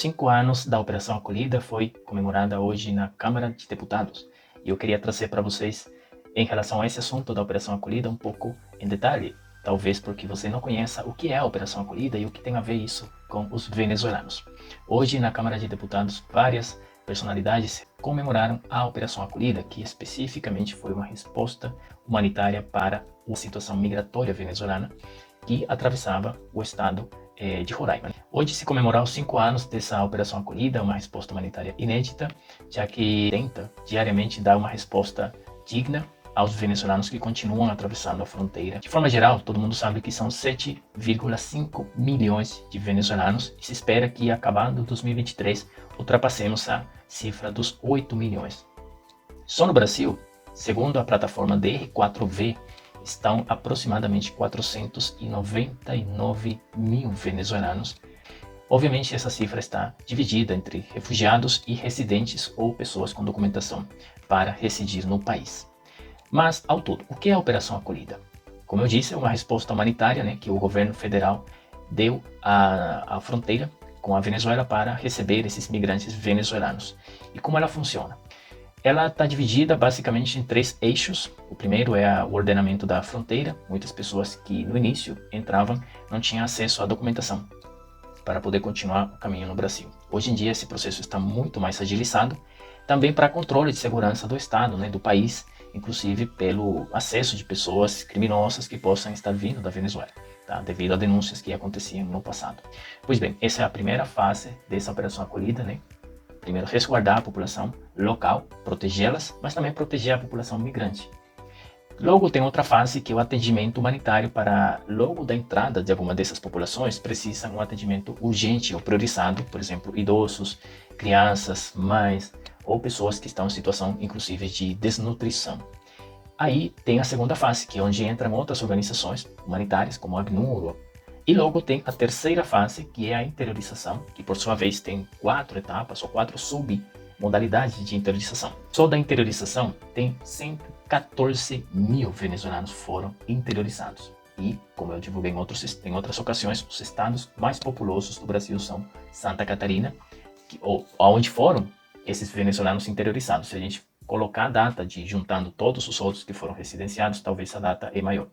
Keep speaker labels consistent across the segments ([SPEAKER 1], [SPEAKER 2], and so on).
[SPEAKER 1] 5 anos da Operação Acolhida foi comemorada hoje na Câmara de Deputados. E eu queria trazer para vocês, em relação a esse assunto da Operação Acolhida, um pouco em detalhe. Talvez porque você não conheça o que é a Operação Acolhida e o que tem a ver isso com os venezuelanos. Hoje, na Câmara de Deputados, várias personalidades comemoraram a Operação Acolhida, que especificamente foi uma resposta humanitária para a situação migratória venezuelana que atravessava o estado de Roraima. Hoje se comemorar os 5 anos dessa Operação Acolhida, uma resposta humanitária inédita, já que tenta diariamente dar uma resposta digna aos venezuelanos que continuam atravessando a fronteira. De forma geral, todo mundo sabe que são 7,5 milhões de venezuelanos e se espera que, acabando 2023, ultrapassemos a cifra dos 8 milhões. Só no Brasil, segundo a plataforma DR4V, estão aproximadamente 499 mil venezuelanos. Obviamente, essa cifra está dividida entre refugiados e residentes ou pessoas com documentação para residir no país. Mas, ao todo, o que é a Operação Acolhida? Como eu disse, é uma resposta humanitária, que o governo federal deu à fronteira com a Venezuela para receber esses migrantes venezuelanos. E como ela funciona? Ela está dividida basicamente em 3 eixos. O primeiro é o ordenamento da fronteira. Muitas pessoas que no início entravam não tinham acesso à documentação para poder continuar o caminho no Brasil. Hoje em dia esse processo está muito mais agilizado, também para controle de segurança do Estado, do país, inclusive pelo acesso de pessoas criminosas que possam estar vindo da Venezuela, devido a denúncias que aconteciam no passado. Pois bem, essa é a primeira fase dessa operação acolhida, Primeiro, resguardar a população local, protegê-las, mas também proteger a população migrante. Logo, tem outra fase que é o atendimento humanitário para, logo da entrada de alguma dessas populações, precisam um atendimento urgente ou priorizado, por exemplo, idosos, crianças, mães ou pessoas que estão em situação, inclusive, de desnutrição. Aí tem a segunda fase, que é onde entram outras organizações humanitárias, como a ACNUR. E logo tem a terceira fase, que é a interiorização, que por sua vez tem 4 etapas ou 4 submodalidades de interiorização. Só da interiorização tem 114 mil venezuelanos foram interiorizados. E, como eu divulguei em outras ocasiões, os estados mais populosos do Brasil são Santa Catarina, onde foram esses venezuelanos interiorizados. Se a gente colocar a data de juntando todos os outros que foram residenciados, talvez a data é maior.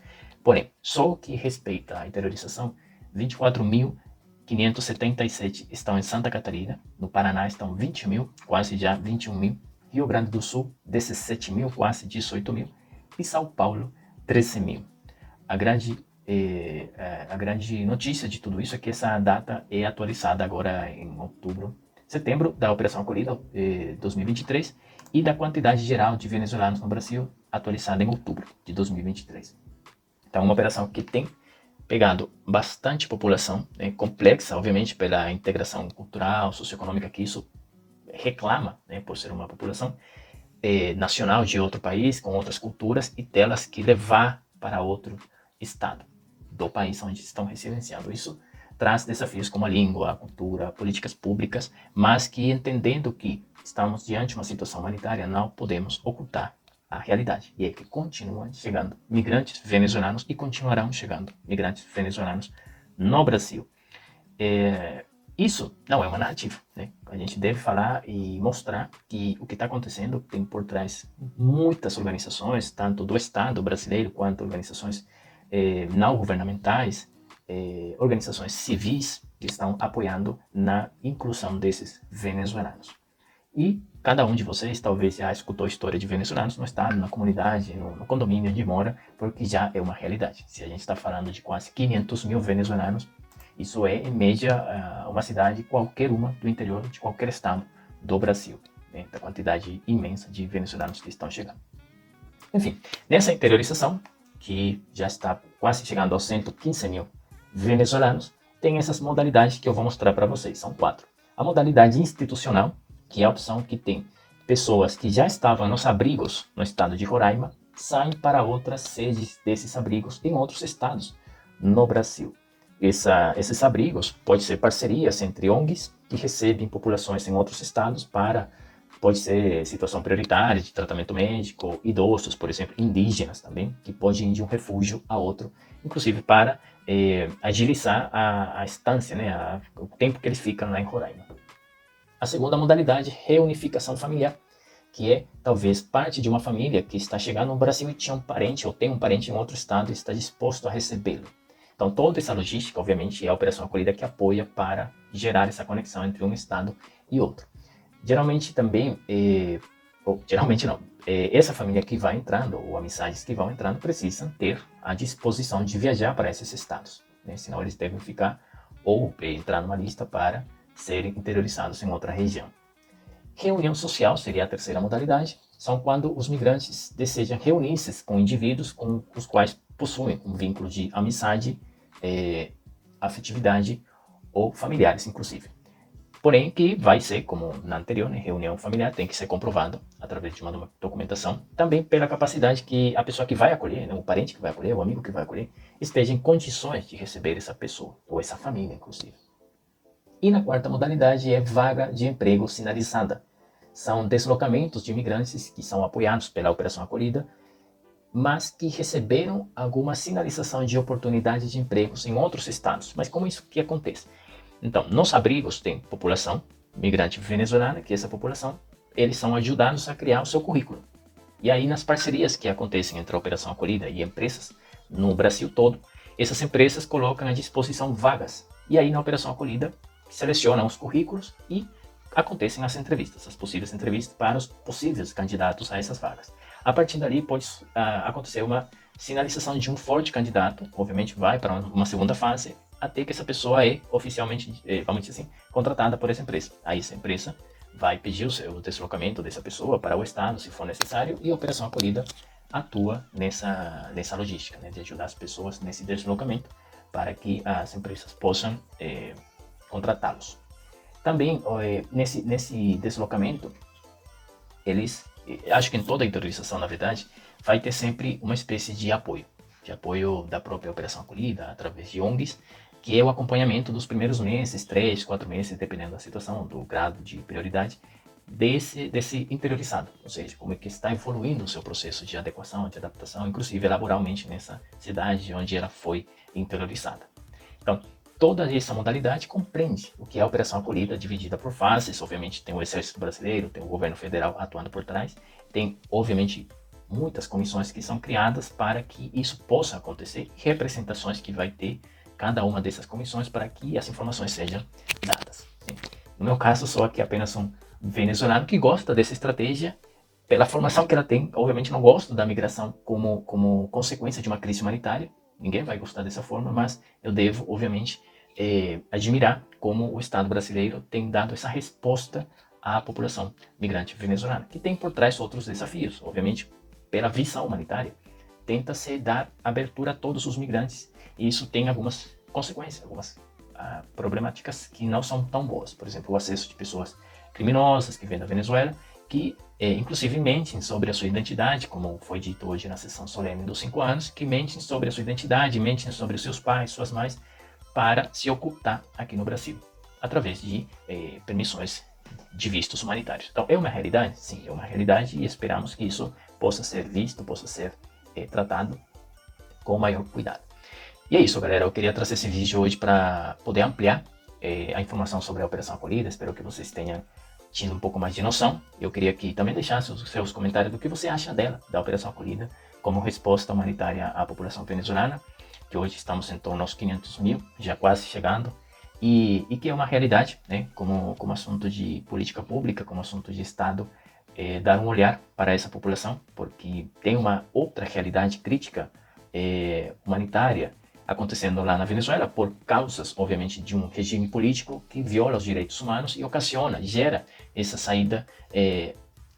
[SPEAKER 1] Porém, só o que respeita à interiorização, 24.577 estão em Santa Catarina, no Paraná estão 20 mil, quase já 21 mil, Rio Grande do Sul, 17 mil, quase 18 mil, e São Paulo, 13 mil. A grande notícia de tudo isso é que essa data é atualizada agora em setembro da Operação Acolhida 2023 e da quantidade geral de venezuelanos no Brasil atualizada em outubro de 2023. Então, uma operação que tem pegado bastante população, complexa, obviamente, pela integração cultural, socioeconômica que isso reclama, por ser uma população nacional de outro país, com outras culturas, e telas que levar para outro estado do país onde estão residenciando. Isso traz desafios como a língua, a cultura, políticas públicas, mas que, entendendo que estamos diante de uma situação humanitária, não podemos ocultar a realidade, e é que continuam chegando migrantes venezuelanos e continuarão chegando migrantes venezuelanos no Brasil. Isso não é uma narrativa, A gente deve falar e mostrar que o que está acontecendo tem por trás muitas organizações, tanto do Estado brasileiro quanto organizações não governamentais, organizações civis que estão apoiando na inclusão desses venezuelanos. E cada um de vocês talvez já escutou a história de venezuelanos no estado, na comunidade, no condomínio onde mora, porque já é uma realidade. Se a gente está falando de quase 500 mil venezuelanos, isso é, em média, uma cidade qualquer uma do interior de qualquer estado do Brasil, da quantidade imensa de venezuelanos que estão chegando. Enfim, nessa interiorização, que já está quase chegando aos 115 mil venezuelanos, tem essas modalidades que eu vou mostrar para vocês, são 4. A modalidade institucional, que é a opção que tem pessoas que já estavam nos abrigos no estado de Roraima, saem para outras sedes desses abrigos em outros estados no Brasil. Esses abrigos podem ser parcerias entre ONGs que recebem populações em outros estados pode ser situação prioritária de tratamento médico, idosos, por exemplo, indígenas também, que podem ir de um refúgio a outro, inclusive para agilizar a estância, o tempo que eles ficam lá em Roraima. A segunda modalidade, reunificação familiar, que é talvez parte de uma família que está chegando no Brasil e tinha um parente ou tem um parente em outro estado e está disposto a recebê-lo. Então toda essa logística, obviamente, é a Operação Acolhida que apoia para gerar essa conexão entre um estado e outro. Geralmente também, ou geralmente não, essa família que vai entrando, ou amizades que vão entrando, precisam ter a disposição de viajar para esses estados, né? Senão eles devem ficar ou entrar numa lista para serem interiorizados em outra região. Reunião social seria a terceira modalidade, são quando os migrantes desejam reunir-se com indivíduos com os quais possuem um vínculo de amizade, afetividade ou familiares, inclusive. Porém, que vai ser, como na anterior, né, reunião familiar, tem que ser comprovado através de uma documentação, também pela capacidade que a pessoa que vai acolher, né, o parente que vai acolher, o amigo que vai acolher, esteja em condições de receber essa pessoa, ou essa família, inclusive. E na quarta modalidade é vaga de emprego sinalizada. São deslocamentos de imigrantes que são apoiados pela Operação Acolhida, mas que receberam alguma sinalização de oportunidade de empregos em outros estados. Mas como isso que acontece? Então, nos abrigos tem população migrante venezuelana, que essa população, eles são ajudados a criar o seu currículo. E aí nas parcerias que acontecem entre a Operação Acolhida e empresas no Brasil todo, essas empresas colocam à disposição vagas. E aí na Operação Acolhida selecionam os currículos e acontecem as entrevistas, as possíveis entrevistas para os possíveis candidatos a essas vagas. A partir dali pode acontecer uma sinalização de um forte candidato, obviamente vai para uma segunda fase, até que essa pessoa é oficialmente, vamos dizer assim, contratada por essa empresa. Aí essa empresa vai pedir o deslocamento dessa pessoa para o estado, se for necessário, e a Operação Acolhida atua nessa logística, né, de ajudar as pessoas nesse deslocamento para que as empresas possam contratá-los. Também, nesse deslocamento, eles, acho que em toda a interiorização, na verdade, vai ter sempre uma espécie de apoio da própria Operação Acolhida, através de ONGs, que é o acompanhamento dos primeiros meses, 3, 4 meses, dependendo da situação, do grado de prioridade, desse interiorizado, ou seja, como é que está evoluindo o seu processo de adequação, de adaptação, inclusive laboralmente nessa cidade onde ela foi interiorizada. Então, toda essa modalidade compreende o que é a Operação Acolhida, dividida por fases. Obviamente tem o Exército Brasileiro, tem o governo federal atuando por trás, tem, obviamente, muitas comissões que são criadas para que isso possa acontecer, representações que vai ter cada uma dessas comissões para que as informações sejam dadas. No meu caso, sou aqui apenas um venezuelano que gosta dessa estratégia, pela formação que ela tem. Obviamente não gosto da migração como consequência de uma crise humanitária, ninguém vai gostar dessa forma, mas eu devo, obviamente, admirar como o Estado brasileiro tem dado essa resposta à população migrante venezuelana, que tem por trás outros desafios. Obviamente, pela visão humanitária, tenta-se dar abertura a todos os migrantes, e isso tem algumas consequências, algumas problemáticas que não são tão boas. Por exemplo, o acesso de pessoas criminosas que vêm da Venezuela, que inclusive mentem sobre a sua identidade, como foi dito hoje na sessão solene dos 5 anos, que mentem sobre a sua identidade, mentem sobre os seus pais, suas mães, para se ocultar aqui no Brasil, através de permissões de vistos humanitários. Então, é uma realidade? Sim, é uma realidade, e esperamos que isso possa ser visto, possa ser tratado com o maior cuidado. E é isso, galera. Eu queria trazer esse vídeo hoje para poder ampliar a informação sobre a Operação Acolhida. Espero que vocês tenham tido um pouco mais de noção. Eu queria que também deixasse os seus comentários do que você acha dela, da Operação Acolhida, como resposta humanitária à população venezuelana, que hoje estamos em torno aos 500 mil, já quase chegando, e que é uma realidade, né, como assunto de política pública, como assunto de Estado, dar um olhar para essa população, porque tem uma outra realidade crítica humanitária acontecendo lá na Venezuela por causas, obviamente, de um regime político que viola os direitos humanos e gera essa saída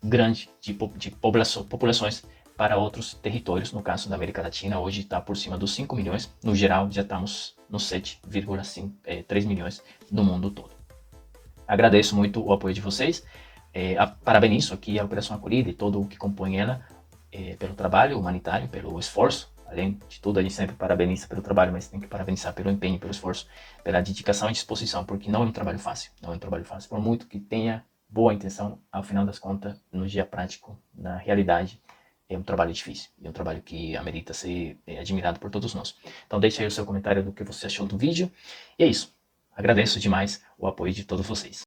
[SPEAKER 1] grande de populações para outros territórios. No caso da América Latina, hoje está por cima dos 5 milhões, no geral já estamos nos 7,3 milhões no mundo todo. Agradeço muito o apoio de vocês, parabenizo aqui a Operação Acolhida e todo o que compõe ela pelo trabalho humanitário, pelo esforço. Além de tudo, a gente sempre parabeniza pelo trabalho, mas tem que parabenizar pelo empenho, pelo esforço, pela dedicação e disposição, porque não é um trabalho fácil, não é um trabalho fácil. Por muito que tenha boa intenção, ao final das contas, no dia prático, na realidade, é um trabalho difícil, e um trabalho que amerita ser admirado por todos nós. Então deixe aí o seu comentário do que você achou do vídeo, e é isso. Agradeço demais o apoio de todos vocês.